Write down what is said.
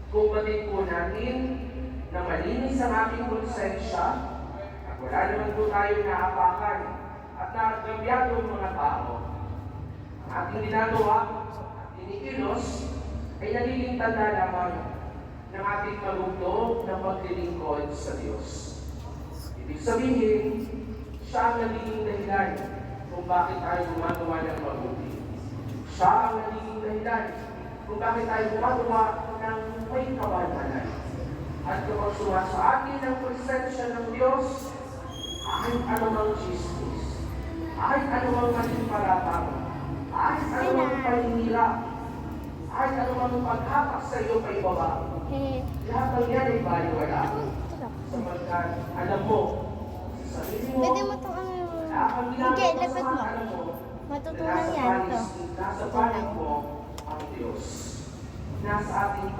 Kung batid po natin na malinis ang ating konsensya at wala naman po tayo naapakan at nagabyado ng mga tao, ang ating ginagawa at inikilos ay nagiging tanda lamang ng ating marunong ng paglilingkod sa Diyos. Ibig sabihin, siya ang nagiging dahilan kung bakit tayo gumagawa ng mabuti. Siya ang nagiging dahilan kung bakit tayo gumagawa ng may kawandanan. At kapag sa atin ang presensya ng Diyos, kahit anumang chismis, kahit anumang maling paratang, kahit anumang paninira, kahit anumang paghatak sa iyo pa ibaba, lahat ng yan ay baliwala. Sapagkat alam mo, sa sarili mo, Pwede mo itong hindi, lapit mo. Matutunan yan ito. Nasa panig mo ang Diyos. Nasa ating